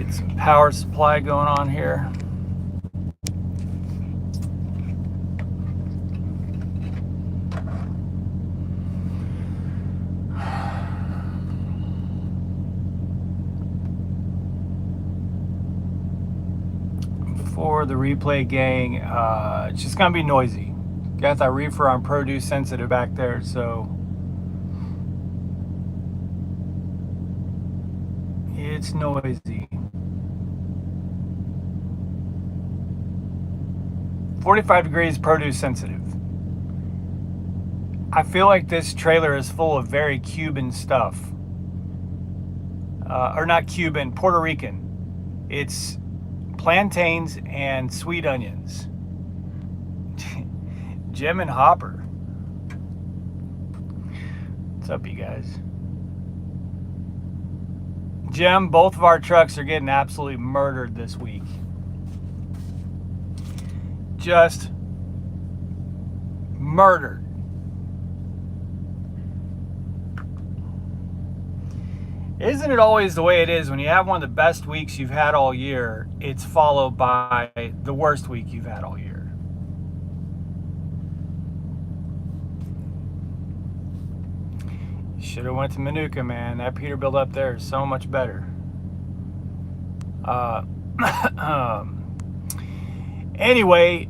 Get some power supply going on here. For the replay gang, it's just gonna be noisy. Got that reefer on produce sensitive back there, so it's noisy. 45 degrees produce sensitive. I feel like this trailer is full of very Cuban stuff. Or not Cuban, Puerto Rican. It's plantains and sweet onions. Jim and Hopper. What's up, you guys? Jim, both of our trucks are getting absolutely murdered this week. Just murdered. Isn't it always the way it is when you have one of the best weeks you've had all year, it's followed by the worst week you've had all year? Should have went to Manuka, man. That Peterbilt up there is so much better. Anyway,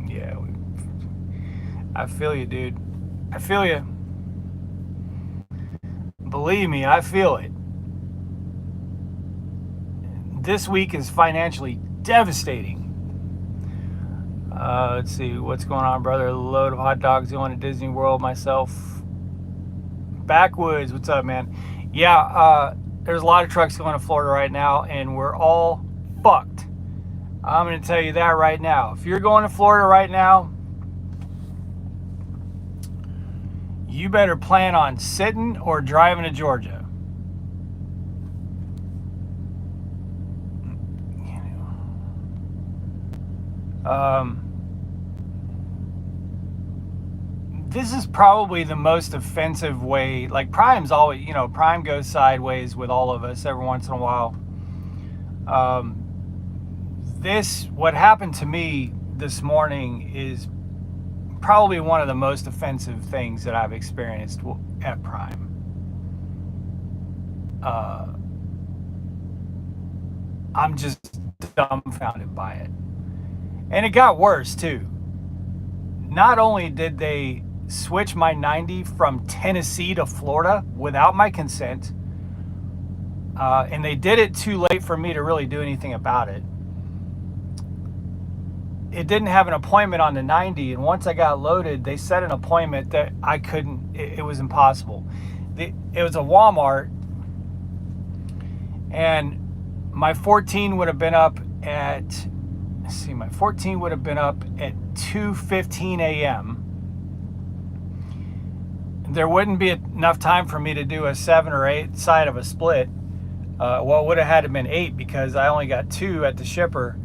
yeah, I feel you, dude. I feel you. Believe me, I feel it. This week is financially devastating. Let's see what's going on, brother. A load of hot dogs going to Disney World myself. Backwoods, what's up, man? Yeah, there's a lot of trucks going to Florida right now, and we're all fucked. I'm going to tell you that right now. If you're going to Florida right now, you better plan on sitting or driving to Georgia. This is probably the most offensive way. Like Prime's always, Prime goes sideways with all of us every once in a while. What happened to me this morning is probably one of the most offensive things that I've experienced at Prime. I'm just dumbfounded by it. And it got worse too. Not only did they switch my 90 from Tennessee to Florida without my consent, and they did it too late for me to really do anything about it. It didn't have an appointment on the 90, and once I got loaded, they set an appointment that I couldn't, it was impossible. It was a Walmart, and my 14 would have been up at, my 14 would have been up at 2:15 a.m. There wouldn't be enough time for me to do a 7 or 8 side of a split. Well, it would have had to been 8 because I only got 2 at the shipper,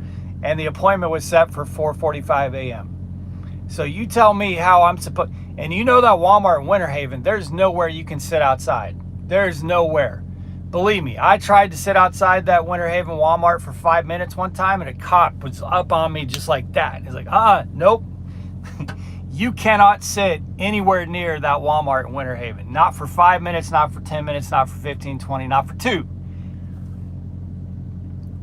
and the appointment was set for 4:45 a.m. So you tell me how I'm supposed, and you know that Walmart in Winter Haven, there's nowhere you can sit outside. There's nowhere. Believe me, I tried to sit outside that Winter Haven Walmart for 5 minutes one time, and a cop was up on me just like that. He's like, nope. You cannot sit anywhere near that Walmart in Winter Haven. Not for 5 minutes, not for 10 minutes, not for 15, 20, not for 2.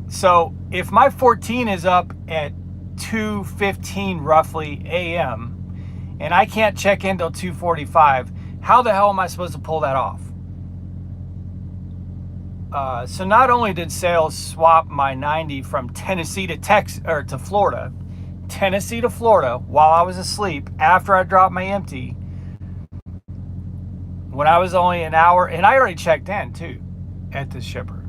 So if my 14 is up at 2:15 roughly a.m., and I can't check in till 2:45, how the hell am I supposed to pull that off? So not only did sales swap my 90 from Tennessee to Florida, Tennessee to Florida while I was asleep after I dropped my empty, when I was only an hour, and I already checked in too at the shipper.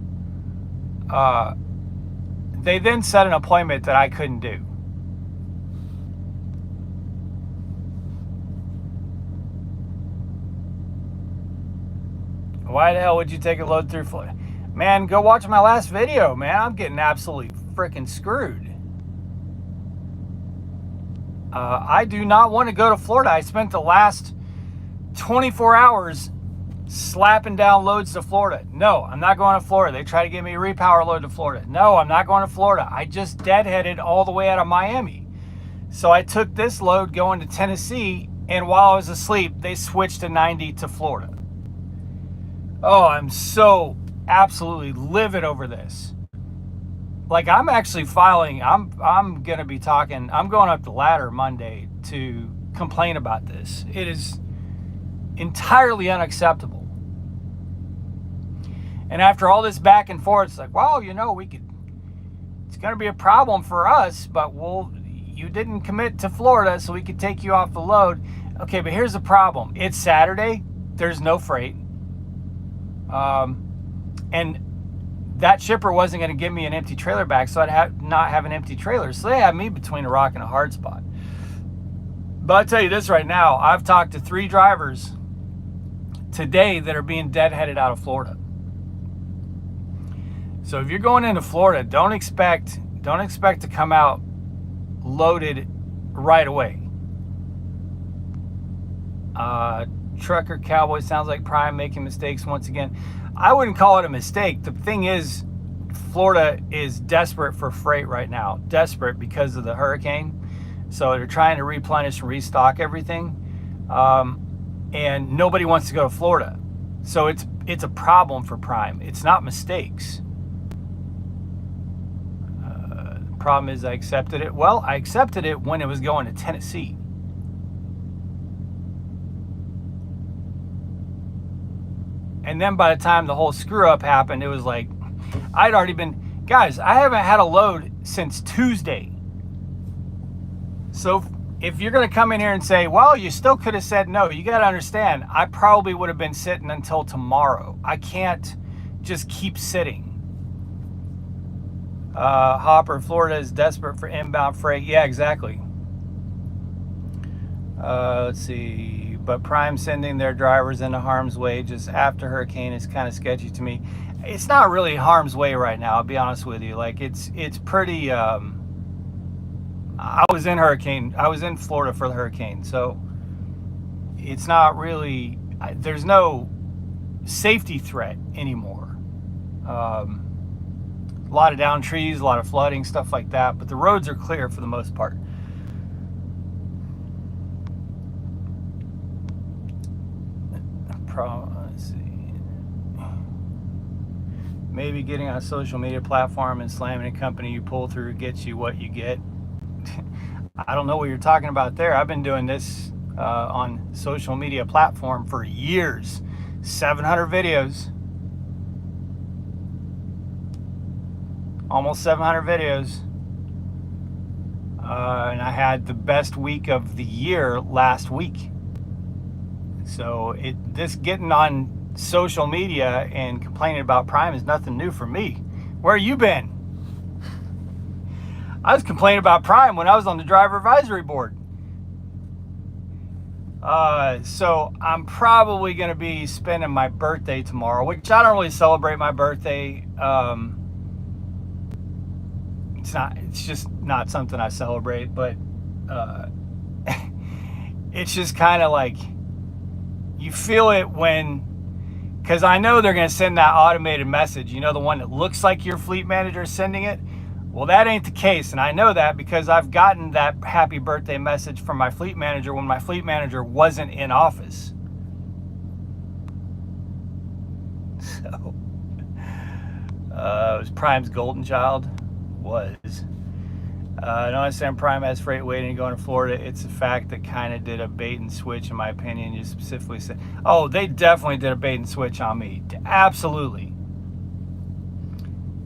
They then set an appointment that I couldn't do. Why the hell would you take a load through Florida? Man, go watch my last video, man. I'm getting absolutely freaking screwed. I do not want to go to Florida. I spent the last 24 hours slapping down loads to Florida. No, I'm not going to Florida. They try to get me a repower load to Florida. No, I'm not going to Florida. I just deadheaded all the way out of Miami. So I took this load going to Tennessee, and while I was asleep, they switched to 90 to Florida. Oh, I'm so absolutely livid over this. Like, I'm actually filing, I'm going to be talking, I'm going up the ladder Monday to complain about this. It is entirely unacceptable. And after all this back and forth, it's like, well, you know, it's going to be a problem for us, but you didn't commit to Florida, so we could take you off the load. Okay, but here's the problem. It's Saturday. There's no freight. And that shipper wasn't going to give me an empty trailer back, so I'd not have an empty trailer. So they had me between a rock and a hard spot. But I'll tell you this right now. I've talked to 3 drivers today that are being deadheaded out of Florida. So if you're going into Florida, don't expect to come out loaded right away. Trucker Cowboy sounds like Prime making mistakes once again. I wouldn't call it a mistake. The thing is, Florida is desperate for freight right now. Desperate because of the hurricane. So they're trying to replenish and restock everything. And nobody wants to go to Florida. So it's a problem for Prime. It's not mistakes. The problem is I accepted it. Well, I accepted it when it was going to Tennessee. And then by the time the whole screw up happened, it was like, I'd already been, guys, I haven't had a load since Tuesday. So if you're going to come in here and say, well, you still could have said no, you got to understand, I probably would have been sitting until tomorrow. I can't just keep sitting. Hopper, Florida is desperate for inbound freight. Yeah, exactly. Let's see. But Prime sending their drivers into harm's way just after hurricane is kind of sketchy to me. It's not really harm's way right now, I'll be honest with you. Like, it's pretty, I was in Florida for the hurricane, so it's not really, there's no safety threat anymore. A lot of downed trees, a lot of flooding, stuff like that, but the roads are clear for the most part. Let's see. Maybe getting on a social media platform and slamming a company you pull through gets you what you get. I don't know what you're talking about there. I've been doing this on social media platform for years. 700 videos. Almost 700 videos. And I had the best week of the year last week. So this getting on social media and complaining about Prime is nothing new for me. Where you been? I was complaining about Prime when I was on the driver advisory board. So I'm probably going to be spending my birthday tomorrow, which I don't really celebrate my birthday. It's just not something I celebrate, but it's just kind of like, you feel it because I know they're going to send that automated message, you know, the one that looks like your fleet manager is sending it. Well, that ain't the case, and I know that because I've gotten that happy birthday message from my fleet manager when my fleet manager wasn't in office. So, it was Prime's golden child. Was. I don't understand Prime has freight waiting to go into Florida. It's a fact that kind of did a bait and switch, in my opinion. You specifically said, oh, they definitely did a bait and switch on me. Absolutely.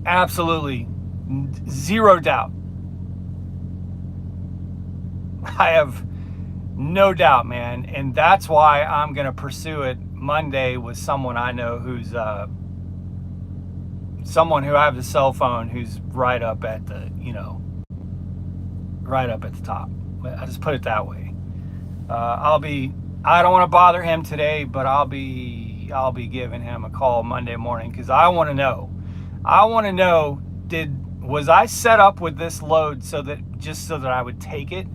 Absolutely. Zero doubt. I have no doubt, man. And that's why I'm going to pursue it Monday with someone I know who's someone who I have the cell phone who's right up at the, right up at the top. I just put it that way. I don't want to bother him today, but I'll be giving him a call Monday morning because I want to know. Was I set up with this load so that I would take it?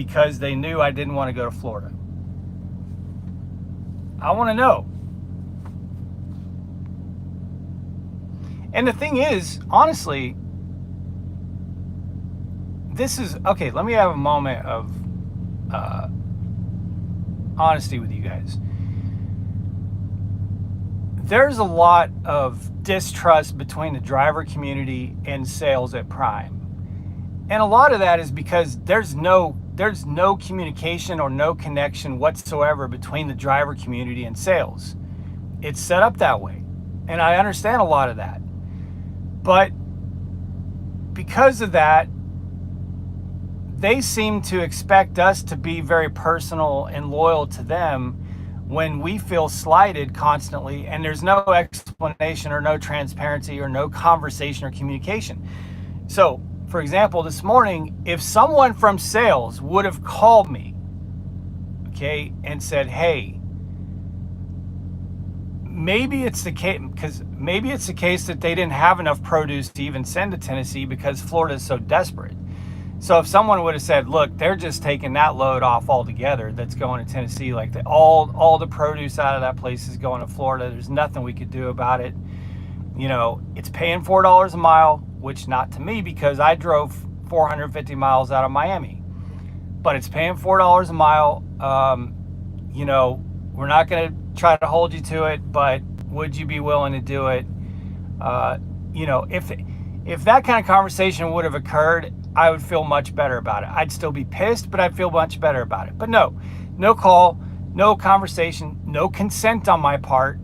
because they knew I didn't want to go to Florida. I want to know. And the thing is, honestly, this is, okay, let me have a moment of honesty with you guys. There's a lot of distrust between the driver community and sales at Prime. And a lot of that is because there's no communication or no connection whatsoever between the driver community and sales. It's set up that way. And I understand a lot of that. But because of that, they seem to expect us to be very personal and loyal to them when we feel slighted constantly, and there's no explanation or no transparency or no conversation or communication. So, for example, this morning, if someone from sales would have called me, okay, and said, hey, maybe it's the case that they didn't have enough produce to even send to Tennessee because Florida is so desperate. So if someone would have said, look, they're just taking that load off altogether that's going to Tennessee, like all the produce out of that place is going to Florida, there's nothing we could do about it. You know, it's paying $4 a mile, which not to me because I drove 450 miles out of Miami. But it's paying $4 a mile. You know, we're not going to try to hold you to it, but would you be willing to do it? You know, if that kind of conversation would have occurred, I would feel much better about it. I'd still be pissed, but I'd feel much better about it. But no call, no conversation, no consent on my part.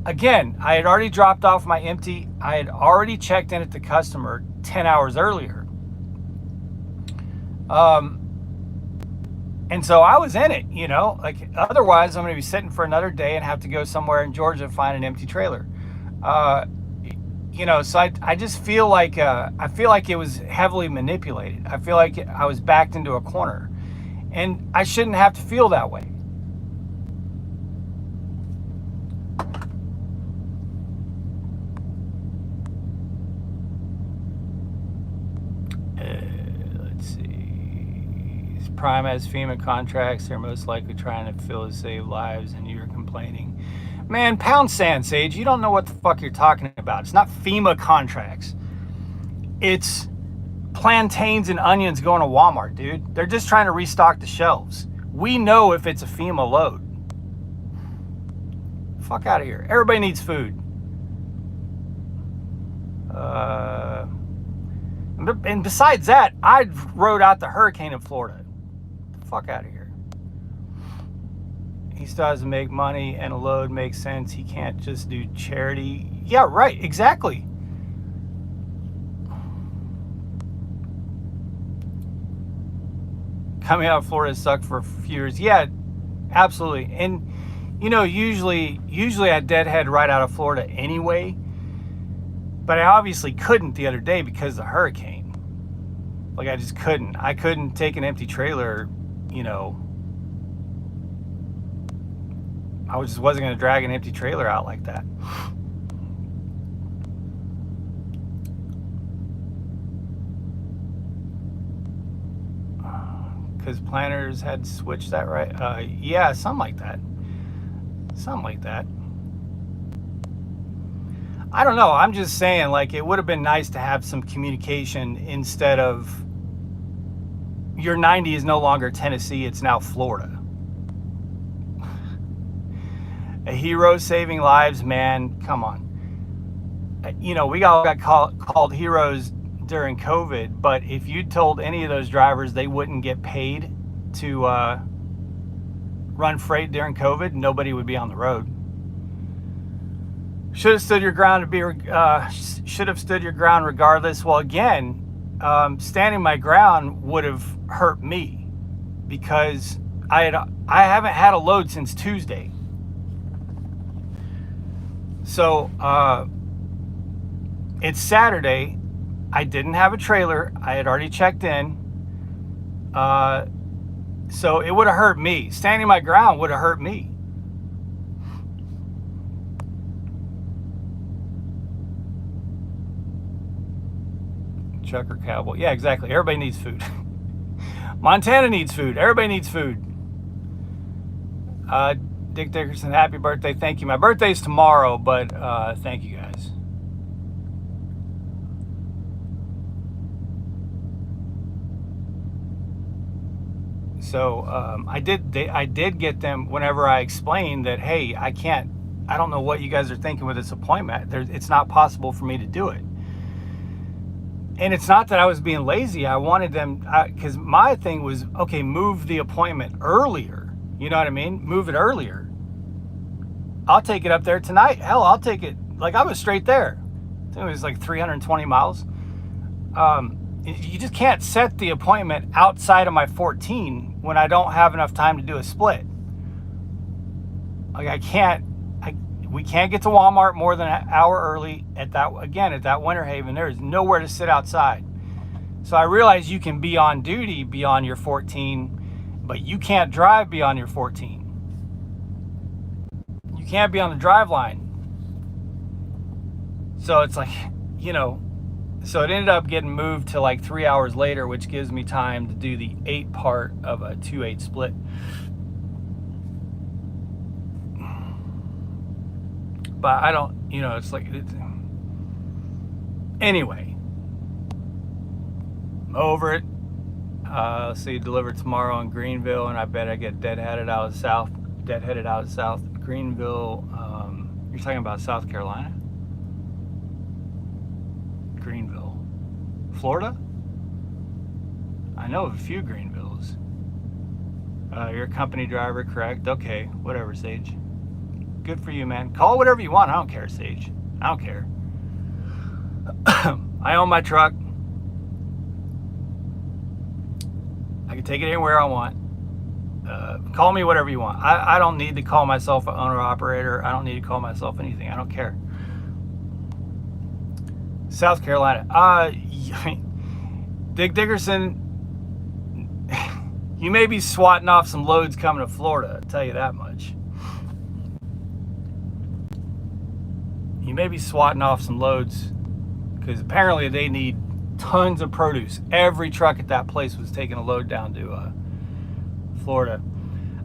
Again, I had already dropped off my empty. I had already checked in at the customer 10 hours earlier. And so I was in it, you know, like otherwise I'm going to be sitting for another day and have to go somewhere in Georgia to find an empty trailer. You know, so I just feel like it was heavily manipulated. I feel like I was backed into a corner, and I shouldn't have to feel that way. Let's see. Prime has FEMA contracts. They're most likely trying to fill to save lives, and you're complaining. Man, pound sand, Sage. You don't know what the fuck you're talking about. It's not FEMA contracts. It's plantains and onions going to Walmart, dude. They're just trying to restock the shelves. We know if it's a FEMA load. Fuck out of here. Everybody needs food. And besides that, I rode out the hurricane in Florida. Fuck out of here. He still has to make money, and a load makes sense. He can't just do charity. Yeah, right. Exactly. Coming out of Florida sucked for a few years. Yeah, absolutely. And, you know, usually I deadhead right out of Florida anyway. But I obviously couldn't the other day because of the hurricane. Like, I just couldn't. I couldn't take an empty trailer, you know. I just wasn't going to drag an empty trailer out like that. Because planners had switched that, right? Yeah, something like that. Something like that. I don't know. I'm just saying, like, it would have been nice to have some communication instead of your 90 is no longer Tennessee, it's now Florida. A hero saving lives, man. Come on. You know, we all got called heroes during COVID, but if you told any of those drivers they wouldn't get paid to run freight during COVID, nobody would be on the road. Should have stood your ground regardless. Well, again, standing my ground would have hurt me because I haven't had a load since Tuesday. So it's Saturday. I didn't have a trailer. I had already checked in. So it would have hurt me. Standing my ground would have hurt me. Trucker cowboy. Yeah, exactly. Everybody needs food. Montana needs food. Everybody needs food. Dick Dickerson, happy birthday. Thank you. My birthday's tomorrow, but thank you guys. So I did get them whenever I explained that, hey, I don't know what you guys are thinking with this appointment. It's not possible for me to do it. And it's not that I was being lazy. I wanted them, because my thing was, okay, move the appointment earlier. You know what I mean? Move it earlier. I'll take it up there tonight. Hell, I'll take it. Like, I was straight there. I think it was like 320 miles. You just can't set the appointment outside of my 14 when I don't have enough time to do a split. Like, we can't get to Walmart more than an hour early at that Winter Haven. There is nowhere to sit outside. So I realize you can be on duty beyond your 14, but you can't drive beyond your 14. You can't be on the drive line. So it's like, so it ended up getting moved to like 3 hours later, which gives me time to do the 8 part of a 2/8 split. But I don't, it's like, anyway, I'm over it. Let's see, delivered tomorrow in Greenville, and I bet I get deadheaded out of South. Greenville, you're talking about South Carolina? Greenville, Florida? I know of a few Greenvilles. You're a company driver, correct? Okay, whatever, Sage. Good for you, man. Call whatever you want. I don't care, Sage. I don't care. I own my truck. I can take it anywhere I want. Call me whatever you want. I don't need to call myself an owner-operator. I don't need to call myself anything. I don't care. South Carolina. Dick Dickerson, you may be swatting off some loads coming to Florida. I'll tell you that much. You may be swatting off some loads because apparently they need tons of produce. Every truck at that place was taking a load down to Florida.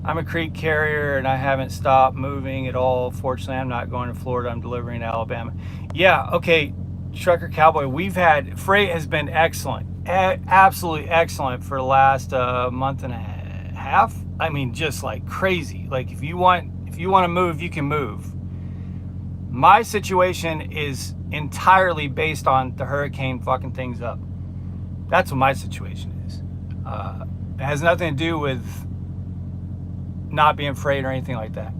I'm a creek carrier and I haven't stopped moving at all. Fortunately, I'm not going to Florida. I'm delivering to Alabama. Yeah, okay, Trucker Cowboy, freight has been excellent. Absolutely excellent for the last month and a half. I mean, just like crazy. Like if you want to move, you can move. My situation is entirely based on the hurricane fucking things up. That's what my situation is. It has nothing to do with not being freight or anything like that.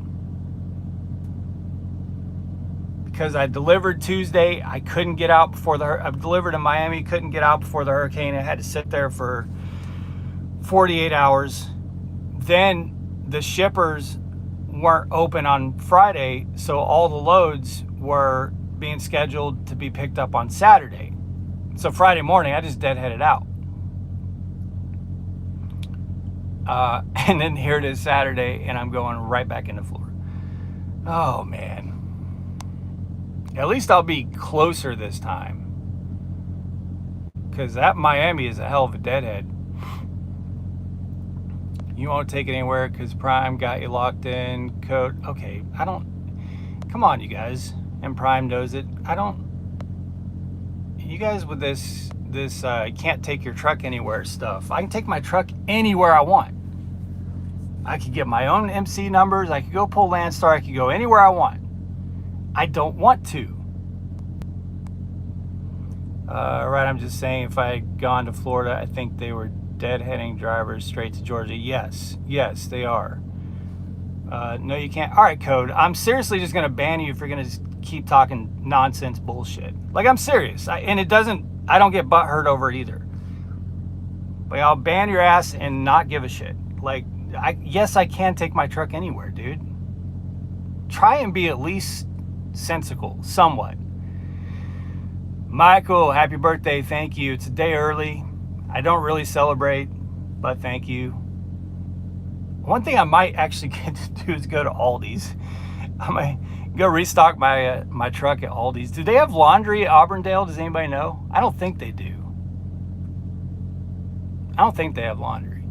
Because I delivered Tuesday, I couldn't get out before I delivered in Miami, couldn't get out before the hurricane. I had to sit there for 48 hours. Then the shippers weren't open on Friday, so all the loads were being scheduled to be picked up on Saturday. So Friday morning, I just deadheaded out. And then here it is Saturday, and I'm going right back into Florida. Oh, man. At least I'll be closer this time. Because that Miami is a hell of a deadhead. You won't take it anywhere because Prime got you locked in. Code. Okay, come on, you guys. And Prime knows it. You guys with this can't take your truck anywhere stuff. I can take my truck anywhere I want. I could get my own MC numbers. I could go pull Landstar. I could go anywhere I want. I don't want to. Right, I'm just saying if I had gone to Florida, I think they were deadheading drivers straight to Georgia. Yes, they are. No, you can't. All right, Code. I'm seriously just going to ban you if you're going to keep talking nonsense bullshit. Like, I'm serious. I don't get butthurt over it either. Like, I'll ban your ass and not give a shit. Like, yes, I can take my truck anywhere, dude. Try and be at least sensical, somewhat. Michael, happy birthday. Thank you. It's a day early. I don't really celebrate, but thank you. One thing I might actually get to do is go to Aldi's. I might go restock my truck at Aldi's. Do they have laundry at Auburndale? Does anybody know? I don't think they do. I don't think they have laundry.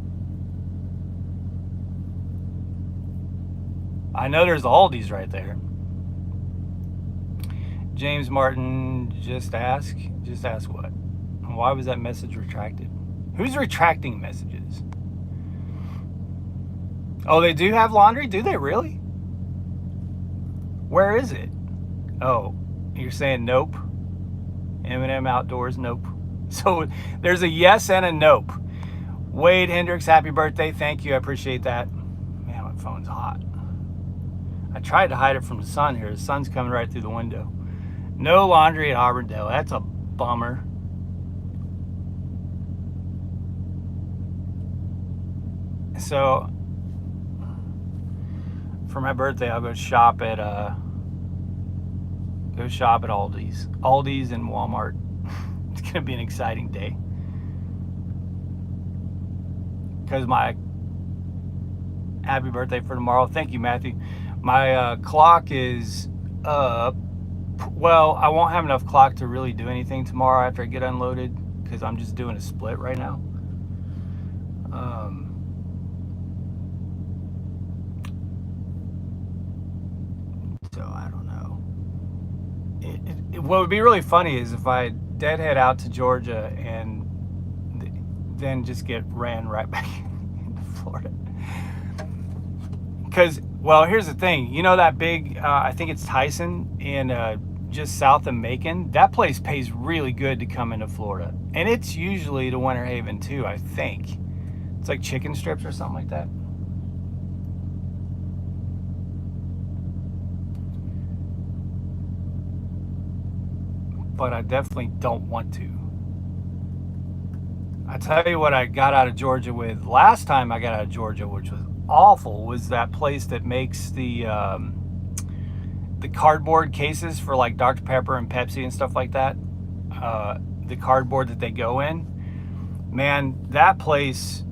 I know there's Aldi's right there. James Martin, just ask what? Why was that message retracted? Who's retracting messages? Oh, they do have laundry? Do they really? Where is it? Oh, you're saying nope. M&M Outdoors, nope. So there's a yes and a nope. Wade Hendricks, happy birthday. Thank you. I appreciate that. Man, my phone's hot. I tried to hide it from the sun here. The sun's coming right through the window. No laundry at Auburndale. That's a bummer. So for my birthday, I'll go shop at Aldi's and Walmart. It's gonna be an exciting day because my happy birthday for tomorrow. Thank you, Matthew. My clock is up. Well, I won't have enough clock to really do anything tomorrow after I get unloaded because I'm just doing a split right now. So I don't know. What would be really funny is if I deadhead out to Georgia and then just get ran right back into Florida. Because, well, here's the thing. You know that big, I think it's Tyson in just south of Macon? That place pays really good to come into Florida. And it's usually to Winter Haven too, I think. It's like chicken strips or something like that. But I definitely don't want to. I tell you what I got out of Georgia with last time I got out of Georgia, which was awful, was that place that makes the cardboard cases for like Dr. Pepper and Pepsi and stuff like that. The cardboard that they go in. Man, that place,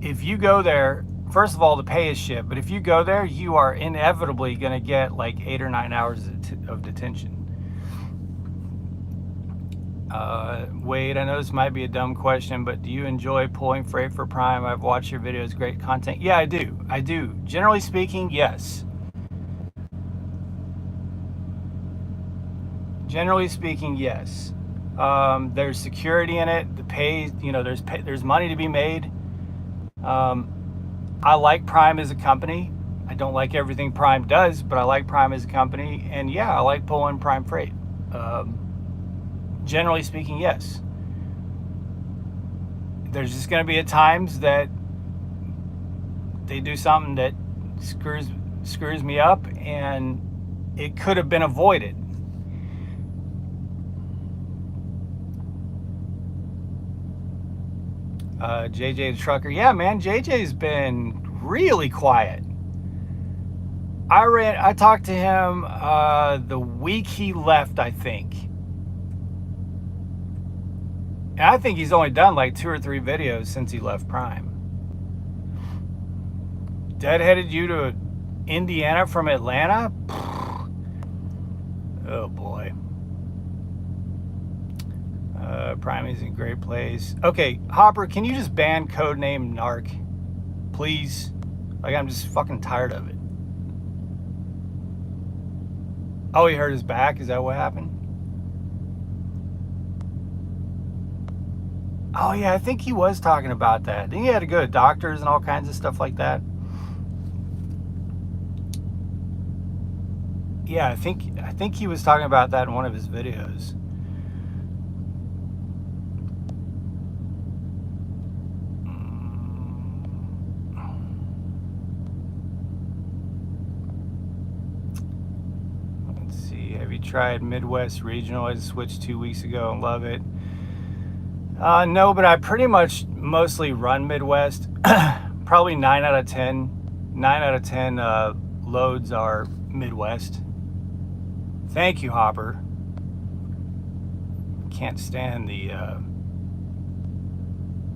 if you go there, first of all, the pay is shit, but if you go there, you are inevitably going to get like 8 or 9 hours of detention. Wade, I know this might be a dumb question, but do you enjoy pulling freight for Prime? I've watched your videos, great content. Yeah, I do. Generally speaking, yes. Generally speaking, yes. There's security in it. The pay, you know, there's money to be made. I like Prime as a company. I don't like everything Prime does, but I like Prime as a company. And yeah, I like pulling Prime freight. Generally speaking, yes. There's just going to be at times that they do something that screws me up, and it could have been avoided. JJ the trucker, yeah, man, JJ's been really quiet. I talked to him the week he left, I think. And I think he's only done like 2 or 3 videos since he left Prime. Deadheaded you to Indiana from Atlanta? Oh boy. Prime is in a great place. Okay, Hopper, can you just ban codename Narc? Please? Like, I'm just fucking tired of it. Oh, he hurt his back? Is that what happened? Oh yeah, I think he was talking about that. Then he had to go to doctors and all kinds of stuff like that. Yeah, I think he was talking about that in one of his videos. Let's see. Have you tried Midwest Regional? I just switched 2 weeks ago and love it. No, but I pretty much mostly run Midwest. Probably 9 out of 10 loads are Midwest. Thank you, Hopper. Can't stand the...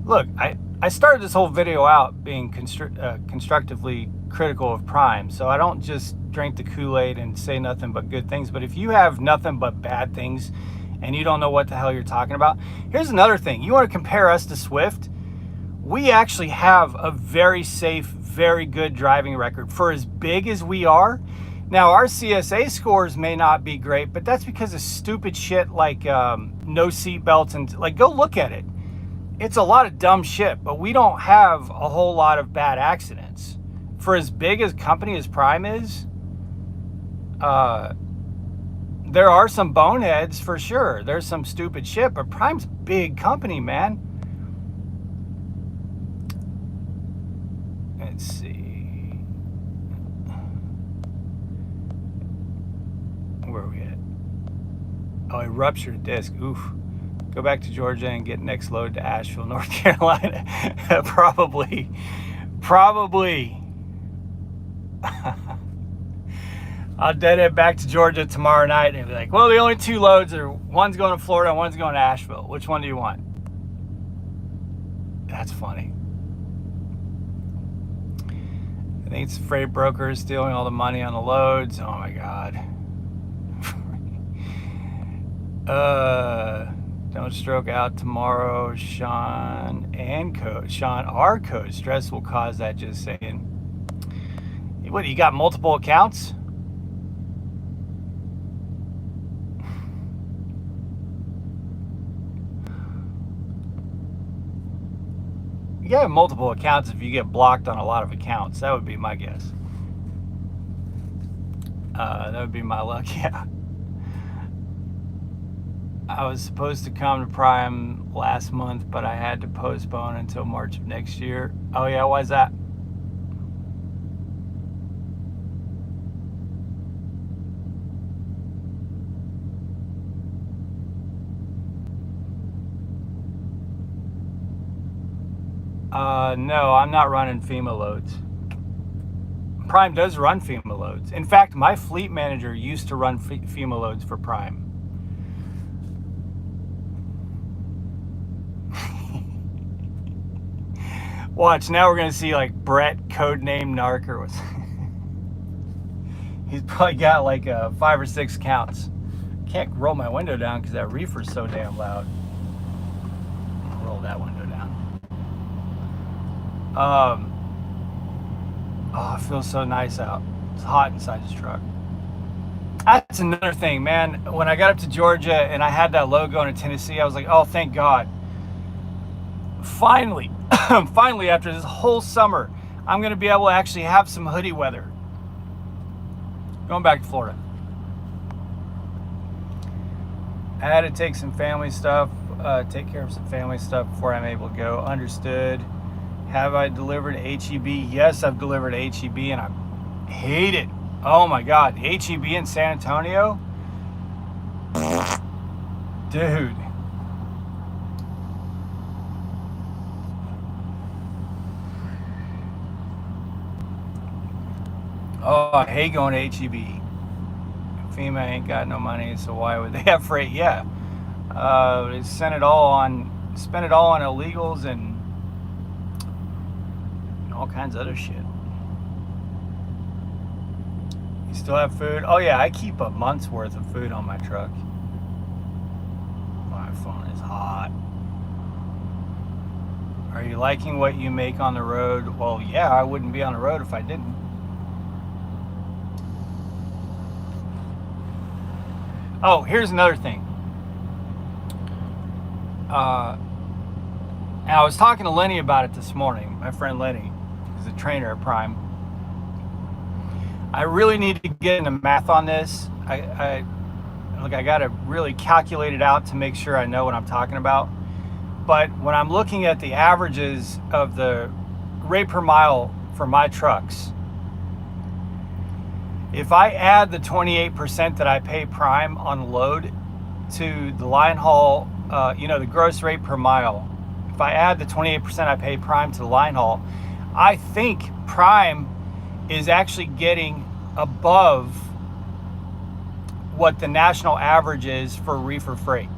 Look, I started this whole video out being constructively critical of Prime, so I don't just drink the Kool-Aid and say nothing but good things. But if you have nothing but bad things and you don't know what the hell you're talking about, here's another thing. You want to compare us to Swift? we actually have a very safe, very good driving record for as big as we are. Now, our CSA scores may not be great, but that's because of stupid shit like no seat belts, and like, go look at it. It's a lot of dumb shit, but we don't have a whole lot of bad accidents. For as big a company as Prime is, there are some boneheads for sure. There's some stupid shit, but Prime's a big company, man. Let's see. Where are we at? Oh, I ruptured a disc. Oof. Go back to Georgia and get next load to Asheville, North Carolina. Probably. I'll dead head back to Georgia tomorrow night and be like, well, the only 2 loads are, one's going to Florida and one's going to Asheville. Which one do you want? That's funny. I think it's freight brokers stealing all the money on the loads. Oh my God. Don't stroke out tomorrow, Sean and Code. Sean, our code stress will cause that, just saying. What, you got multiple accounts? You gotta have multiple accounts if you get blocked on a lot of accounts. That would be my guess. That would be my luck, yeah. I was supposed to come to Prime last month, but I had to postpone until March of next year. Oh yeah, why's that? No, I'm not running FEMA loads. Prime does run FEMA loads. In fact, my fleet manager used to run FEMA loads for Prime. Watch, now we're going to see like Brett, codename Narc, was. He's probably got like 5 or 6 counts. Can't roll my window down because that reefer's so damn loud. Roll that window down. Oh, it feels so nice out. It's hot inside this truck. That's another thing, man. When I got up to Georgia and I had that load going to Tennessee, I was like, oh, thank God. Finally, finally, after this whole summer, I'm going to be able to actually have some hoodie weather. Going back to Florida. I had to take some family stuff, take care of some family stuff before I'm able to go. Understood. Have I delivered HEB? Yes, I've delivered HEB, and I hate it. Oh my God, HEB in San Antonio? Dude. Oh, I hate going to HEB. FEMA ain't got no money, so why would they have freight? Yeah. They spend it all on illegals and all kinds of other shit. You still have food? Oh yeah, I keep a month's worth of food on my truck. My phone is hot. Are you liking what you make on the road? Well, yeah, I wouldn't be on the road if I didn't. Oh, here's another thing. And I was talking to Lenny about it this morning. My friend Lenny is a trainer at Prime. I really need to get into math on this. I got to really calculate it out to make sure I know what I'm talking about. But when I'm looking at the averages of the rate per mile for my trucks, if I add the 28% that I pay Prime on load to the line haul, the gross rate per mile, if I add the 28% I pay Prime to the line haul, I think Prime is actually getting above what the national average is for reefer freight,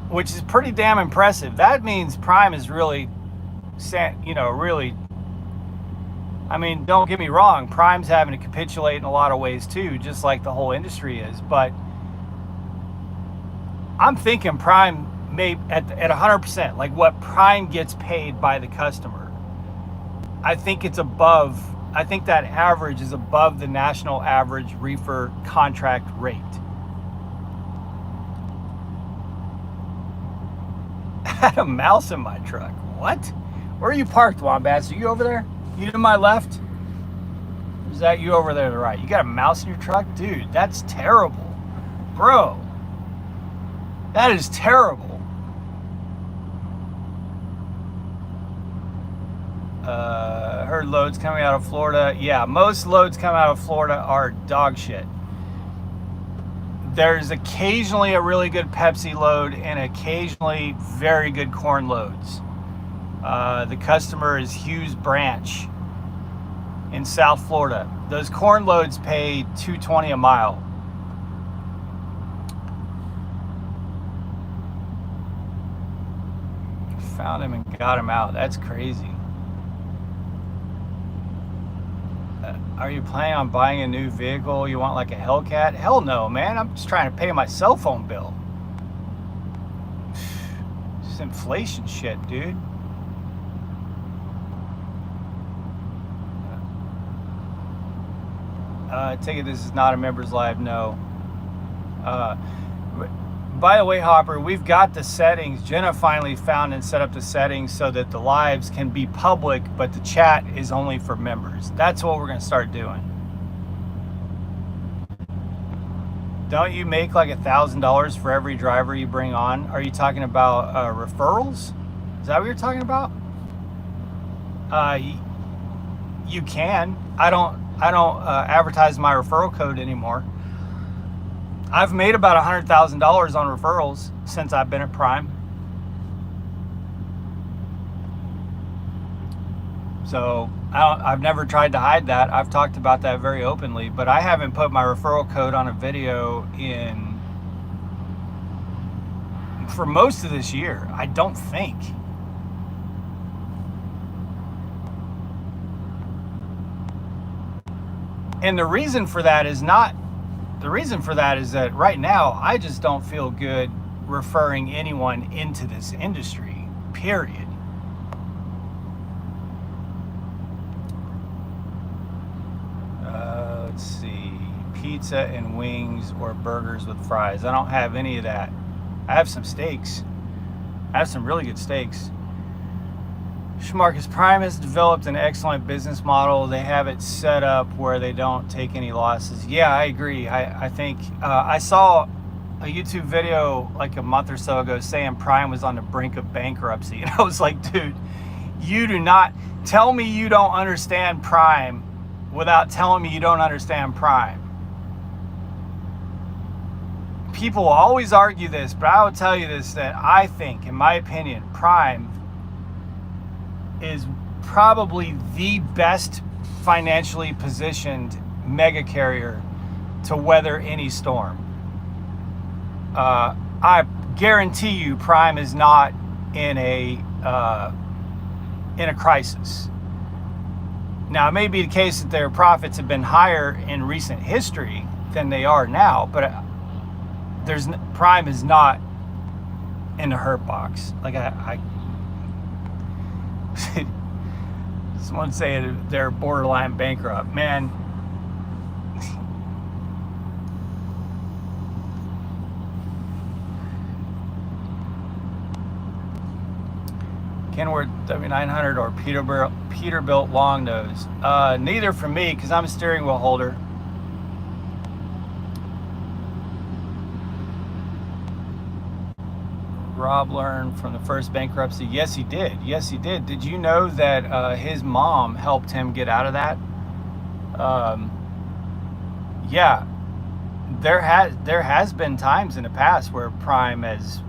which is pretty damn impressive. That means Prime is really, I mean, don't get me wrong, Prime's having to capitulate in a lot of ways too, just like the whole industry is. But I'm thinking Prime maybe at 100%, like what Prime gets paid by the customer. I think it's above. I think that average is above the national average reefer contract rate. I had a mouse in my truck. What? Where are you parked, Wombats? Are you over there? You to my left? Or is that you over there to the right? You got a mouse in your truck? Dude, that's terrible. Bro. That is terrible. Heard loads coming out of Florida. Yeah, most loads coming out of Florida are dog shit. There's occasionally a really good Pepsi load and occasionally very good corn loads. The customer is Hughes Branch in South Florida. Those corn loads pay $2.20 a mile. Found him and got him out. That's crazy. Are you planning on buying a new vehicle? You want like a Hellcat? Hell no, man. I'm just trying to pay my cell phone bill. Just inflation shit, dude. I take it this is not a members live. No. By the way, Hopper, we've got the settings. Jenna finally found and set up the settings so that the lives can be public, but the chat is only for members. That's what we're going to start doing. Don't you make like $1,000 for every driver you bring on? Are you talking about referrals? Is that what you're talking about? You can. I don't advertise my referral code anymore. I've made about $100,000 on referrals since I've been at Prime. So I've never tried to hide that. I've talked about that very openly, but I haven't put my referral code on a video for most of this year. I don't think. And the reason for that is that right now, I just don't feel good referring anyone into this industry, period. Let's see, pizza and wings or burgers with fries. I don't have any of that. I have some steaks. I have some really good steaks. Schmarcus, Prime has developed an excellent business model. They have it set up where they don't take any losses. Yeah, I agree. I think I saw a YouTube video like a month or so ago saying Prime was on the brink of bankruptcy. And I was like, dude, you do not tell me you don't understand Prime without telling me you don't understand Prime. People will always argue this, but I will tell you this, that I think, in my opinion, Prime is probably the best financially positioned mega carrier to weather any storm. I guarantee you Prime is not in a crisis. Now, it may be the case that their profits have been higher in recent history than they are now, but Prime is not in the hurt box. Like someone say they're borderline bankrupt. Man, Kenworth W900 or Peterbilt long nose? Neither for me, because I'm a steering wheel holder. Rob learned from the first bankruptcy. Yes, he did. Yes, he did. Did you know that his mom helped him get out of that? Yeah, there has been times in the past where Prime has,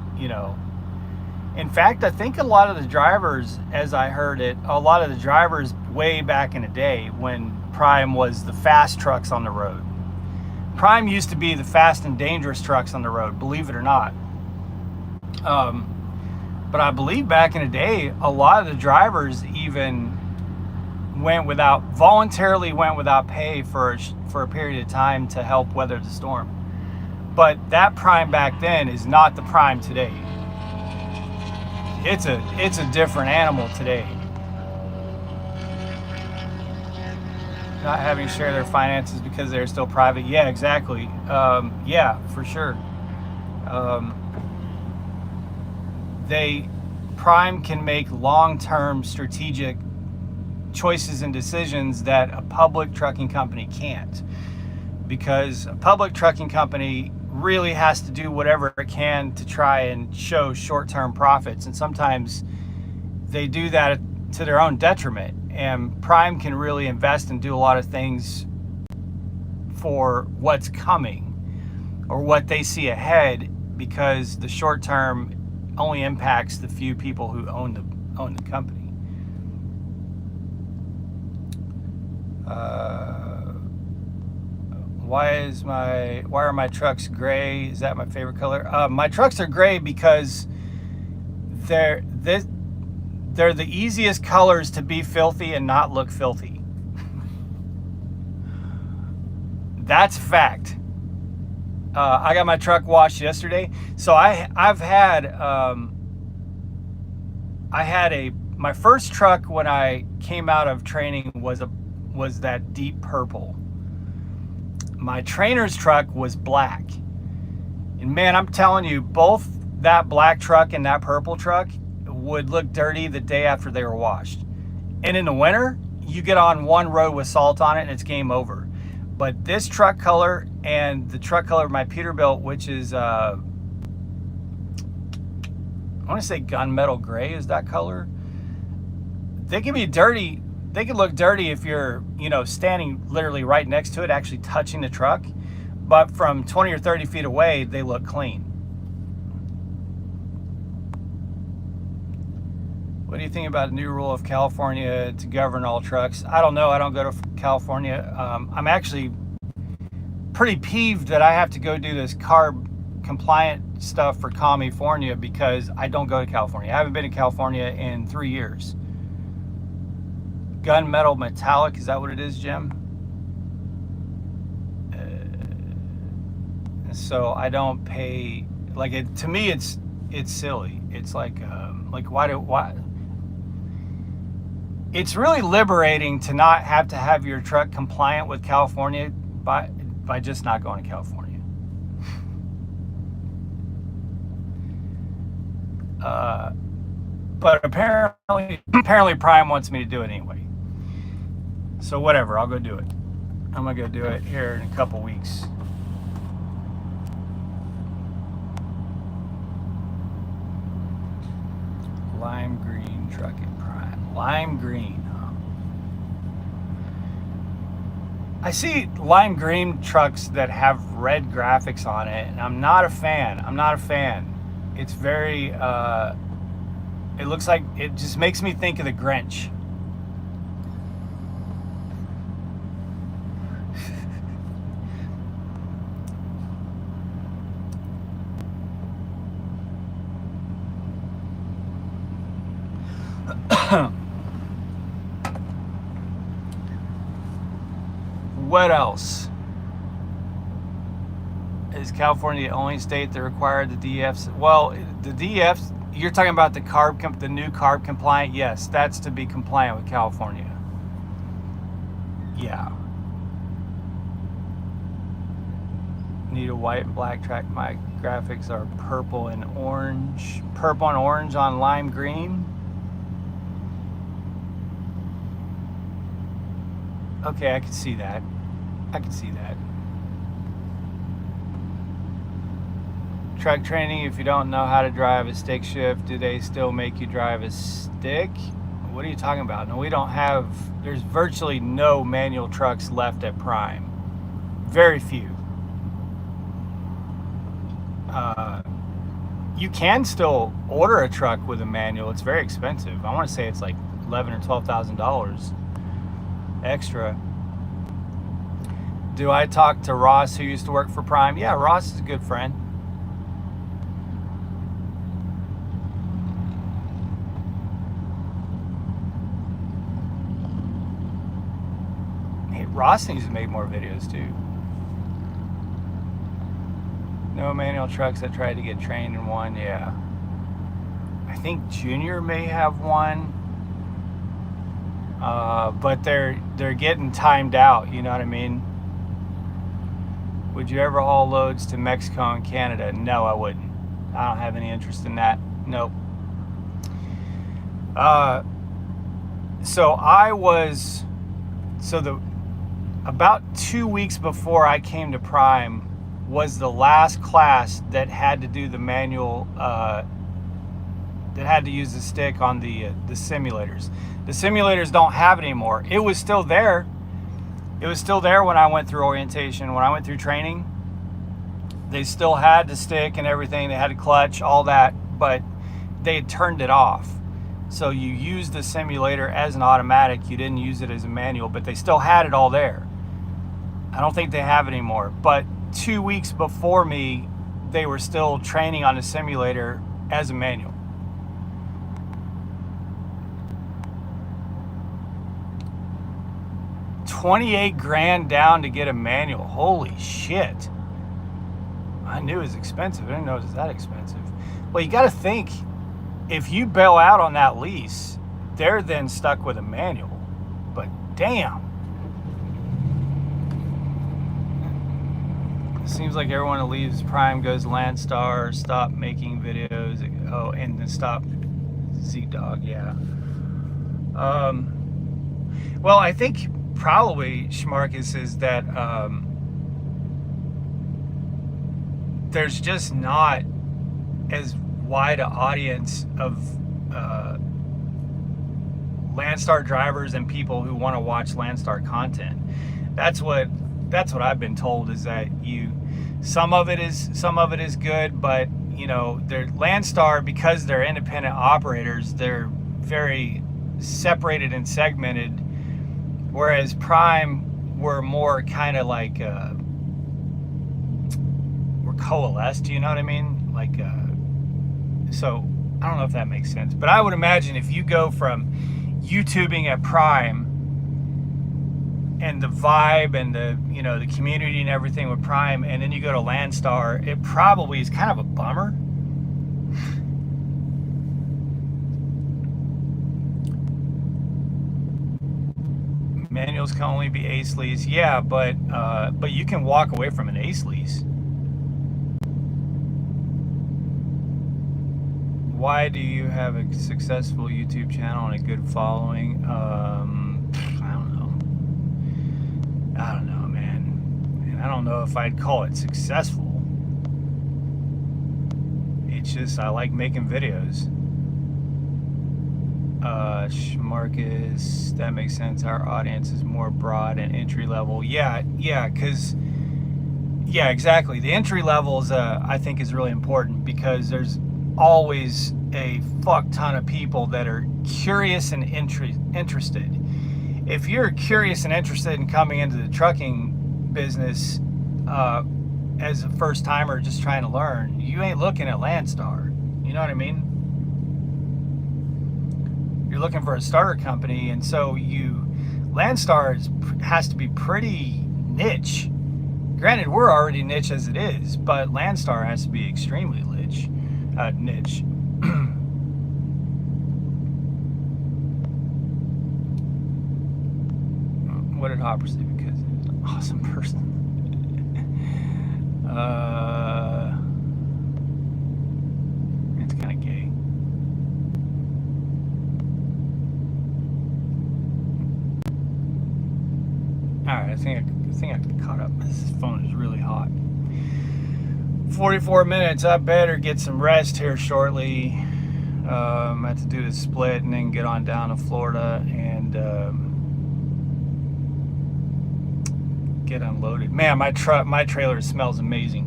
in fact, I think a lot of the drivers, as I heard it, a lot of the drivers way back in the day when Prime was the fast trucks on the road. Prime used to be the fast and dangerous trucks on the road, believe it or not. But I believe back in the day, a lot of the drivers even voluntarily went without pay for a period of time to help weather the storm. But that Prime back then is not the Prime today. it's a different animal today. Not having to share their finances because they're still private. Yeah, exactly. Yeah, for sure. Prime can make long-term strategic choices and decisions that a public trucking company can't, because a public trucking company really has to do whatever it can to try and show short-term profits, and sometimes they do that to their own detriment. And Prime can really invest and do a lot of things for what's coming or what they see ahead, because the short term only impacts the few people who own the company. Why are my trucks gray? Is that my favorite color? My trucks are gray because they're the easiest colors to be filthy and not look filthy. That's fact. I got my truck washed yesterday. So my first truck when I came out of training was that deep purple. My trainer's truck was black. And man, I'm telling you, both that black truck and that purple truck would look dirty the day after they were washed. And in the winter, you get on one road with salt on it and it's game over. But this truck color and the truck color of my Peterbilt, which is I want to say gunmetal gray is that color. They can be dirty. They can look dirty if you're, standing literally right next to it, actually touching the truck. But from 20 or 30 feet away, they look clean. What do you think about the new rule of California to govern all trucks? I don't know. I don't go to California. I'm actually pretty peeved that I have to go do this CARB compliant stuff for California because I don't go to California. I haven't been to California in 3 years. Gunmetal metallic, is that what it is, Jim? So I don't pay, like, it to me it's silly. It's like why it's really liberating to not have to have your truck compliant with California by just not going to California. But apparently Prime wants me to do it anyway. So whatever, I'll go do it. I'm gonna go do it here in a couple weeks. Lime green truck at Prime. Lime green. Huh? I see lime green trucks that have red graphics on it, and I'm not a fan. It's very, it looks like, it just makes me think of the Grinch. What else? Is California the only state that required the DEFs? Well, the DEFs, you're talking about the new CARB compliant? Yes, that's to be compliant with California. Yeah. Need a white and black track. My graphics are purple and orange. Purple and orange on lime green. Okay, I can see that. Truck training, if you don't know how to drive a stick shift, do they still make you drive a stick? What are you talking about? No, we don't have, there's virtually no manual trucks left at Prime. Very few. You can still order a truck with a manual. It's very expensive. I want to say it's like $11,000 or $12,000 extra. Do I talk to Ross, who used to work for Prime? Yeah, Ross is a good friend. Hey, Ross needs to make more videos too. No manual trucks. I tried to get trained in one. Yeah, I think Junior may have one, but they're getting timed out. You know what I mean? Would you ever haul loads to Mexico and Canada? No, I wouldn't. I don't have any interest in that. Nope. About 2 weeks before I came to Prime was the last class that had to do the manual, that had to use the stick on the simulators. The simulators don't have it anymore. It was still there. It was still there when I went through orientation, when I went through training. They still had the stick and everything. They had a clutch, all that, but they had turned it off. So you used the simulator as an automatic. You didn't use it as a manual, but they still had it all there. I don't think they have it anymore. But 2 weeks before me, they were still training on the simulator as a manual. $28,000 down to get a manual. Holy shit. I knew it was expensive. I didn't know it was that expensive. Well, you got to think, if you bail out on that lease, they're then stuck with a manual. But damn. It seems like everyone who leaves Prime goes Landstar, stop making videos. Oh, and then stop Z-Dog, yeah. Well, I think probably Schmarkus is that there's just not as wide an audience of Landstar drivers and people who want to watch Landstar content. That's what I've been told, is that some of it is good, but you know, they're Landstar, because they're independent operators, they're very separated and segmented, whereas Prime were more kind of like we're coalesced, you know what I mean? Like so I don't know if that makes sense, but I would imagine if you go from YouTubing at Prime and the vibe and the, you know, the community and everything with Prime, and then you go to Landstar, it probably is kind of a bummer. Manuals can only be ace lease. Yeah, but you can walk away from an ace lease. Why do you have a successful YouTube channel and a good following? I don't know, man. And I don't know if I'd call it successful. It's just, I like making videos. Marcus, that makes sense. Our audience is more broad and entry level. Yeah, because, yeah, exactly. The entry level is, I think, is really important, because there's always a fuck ton of people that are curious and interested. If you're curious and interested in coming into the trucking business as a first timer just trying to learn, you ain't looking at Landstar. You know what I mean? You're looking for a starter company, and so Landstar has to be pretty niche. Granted, we're already niche as it is, but Landstar has to be extremely niche. What did Hopper say? Because he's an awesome person. It's kind of gay. All right, I think I caught up. This phone is really hot. 44 minutes. I better get some rest here shortly. I have to do the split and then get on down to Florida and get unloaded. Man, my trailer smells amazing.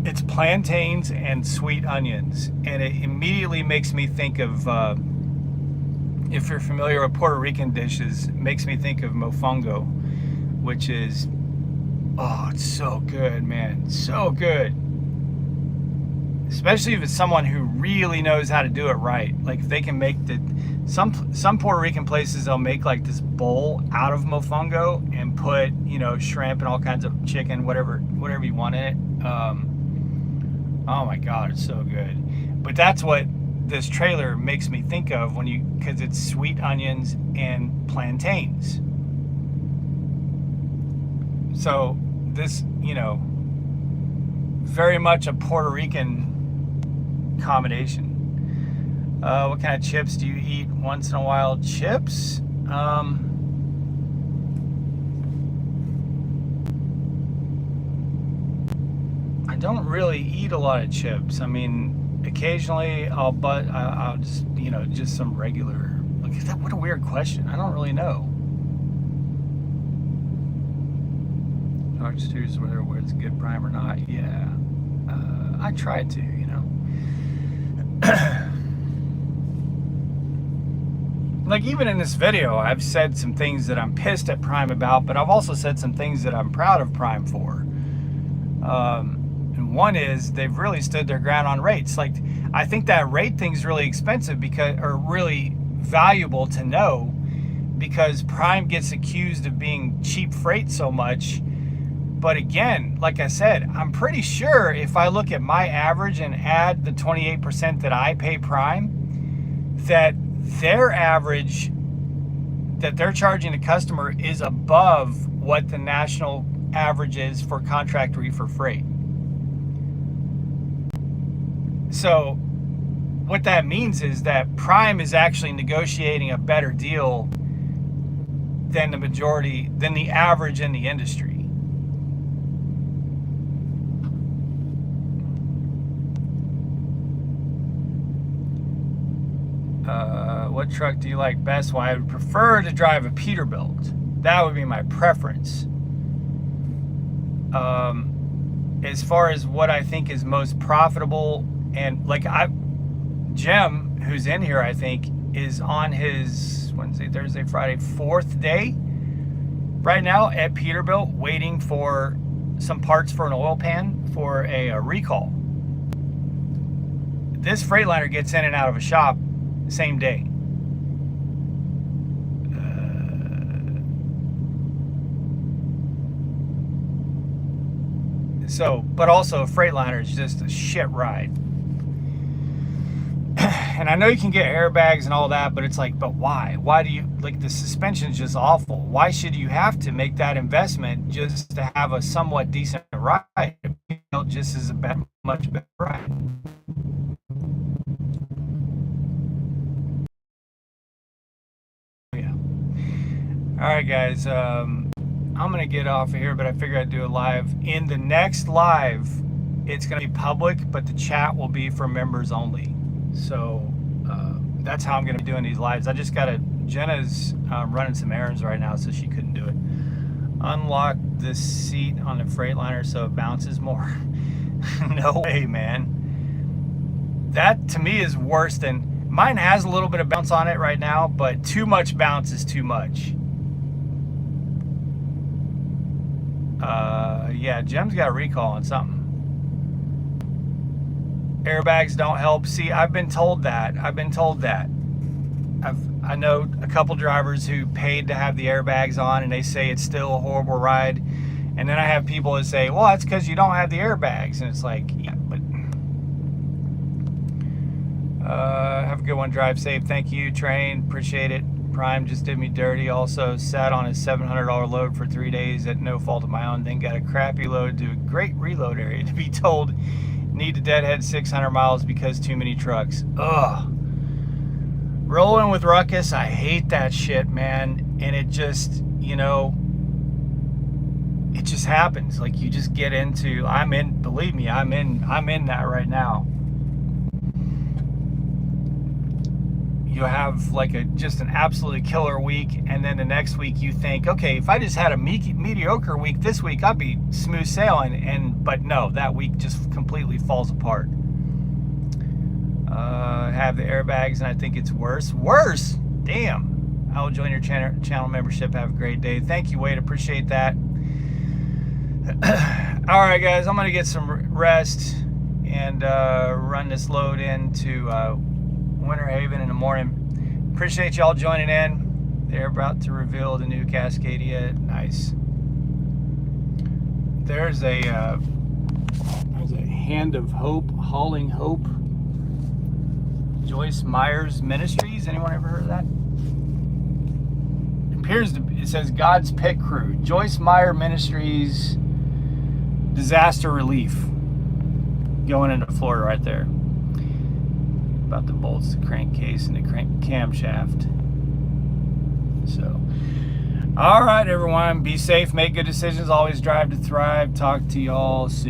It's plantains and sweet onions, and it immediately makes me think of, if you're familiar with Puerto Rican dishes, it makes me think of mofongo, which is, oh, it's so good, man, so good. Especially if it's someone who really knows how to do it right. Like if they can make some Puerto Rican places, they'll make like this bowl out of mofongo and put, you know, shrimp and all kinds of chicken, whatever you want in it. Oh my God, it's so good. But that's what this trailer makes me think of when you, because it's sweet onions and plantains. So this, you know, very much a Puerto Rican combination. What kind of chips do you eat once in a while? Chips? I don't really eat a lot of chips. I mean, occasionally I'll just, you know, just some regular. Look at that. What a weird question. I don't really know. Dark stews, whether it's good prime or not. Yeah, I try to, you know. Like even in this video, I've said some things that I'm pissed at Prime about, but I've also said some things that I'm proud of Prime for. And one is they've really stood their ground on rates. Like I think that rate thing's really expensive because, or really valuable to know, because Prime gets accused of being cheap freight so much. But again, like I said, I'm pretty sure if I look at my average and add the 28% that I pay Prime, that their average that they're charging the customer is above what the national average is for contract reefer freight. So what that means is that Prime is actually negotiating a better deal than the majority, than the average in the industry. What truck do you like best? Well, I would prefer to drive a Peterbilt. That would be my preference. As far as what I think is most profitable, and like Jim, who's in here, I think is on his Wednesday, Thursday, Friday, 4th day right now at Peterbilt, waiting for some parts for an oil pan for a recall. This Freightliner gets in and out of a shop same day. So, but also a Freightliner is just a shit ride. And I know you can get airbags and all that, but it's like, but why? Why do you, like, the suspension is just awful. Why should you have to make that investment just to have a somewhat decent ride? Just as a better, much better ride. Yeah. All right, guys. I'm gonna get off of here, but I figured I'd do a live. In the next live, it's gonna be public, but the chat will be for members only. So that's how I'm gonna be doing these lives. I just gotta, Jenna's running some errands right now, so she couldn't do it. Unlock the seat on the Freightliner so it bounces more. No way, man. That to me is worse than, mine has a little bit of bounce on it right now, but too much bounce is too much. Yeah, Jim's got a recall on something. Airbags don't help. See, I've been told that. I know a couple drivers who paid to have the airbags on, and they say it's still a horrible ride. And then I have people that say, well, that's because you don't have the airbags. And it's like, yeah, but have a good one. Drive safe. Thank you, Train. Appreciate it. Prime just did me dirty. Also sat on a $700 load for 3 days at no fault of my own. Then got a crappy load to a great reload area to be told need to deadhead 600 miles because too many trucks. Ugh. Rolling with ruckus, I hate that shit, man. And it just, you know, it just happens. Like you just get into, believe me, I'm in that right now. You have like just an absolutely killer week, and then the next week you think, okay, if I just had a mediocre week this week, I'd be smooth sailing, but no, that week just completely falls apart. Have the airbags, and I think it's worse. Damn. I will join your channel membership. Have a great day. Thank you, Wade. Appreciate that. All right, guys, I'm gonna get some rest and run this load into Winter Haven in the morning. Appreciate y'all joining in. They're about to reveal the new Cascadia. Nice. There's a Hand of Hope, Hauling Hope. Joyce Meyer's Ministries. Anyone ever heard of that? It says God's Pit Crew. Joyce Meyer Ministries disaster relief. Going into Florida right there. About the bolts, the crankcase, and the camshaft. So, all right, everyone. Be safe. Make good decisions. Always drive to thrive. Talk to y'all soon.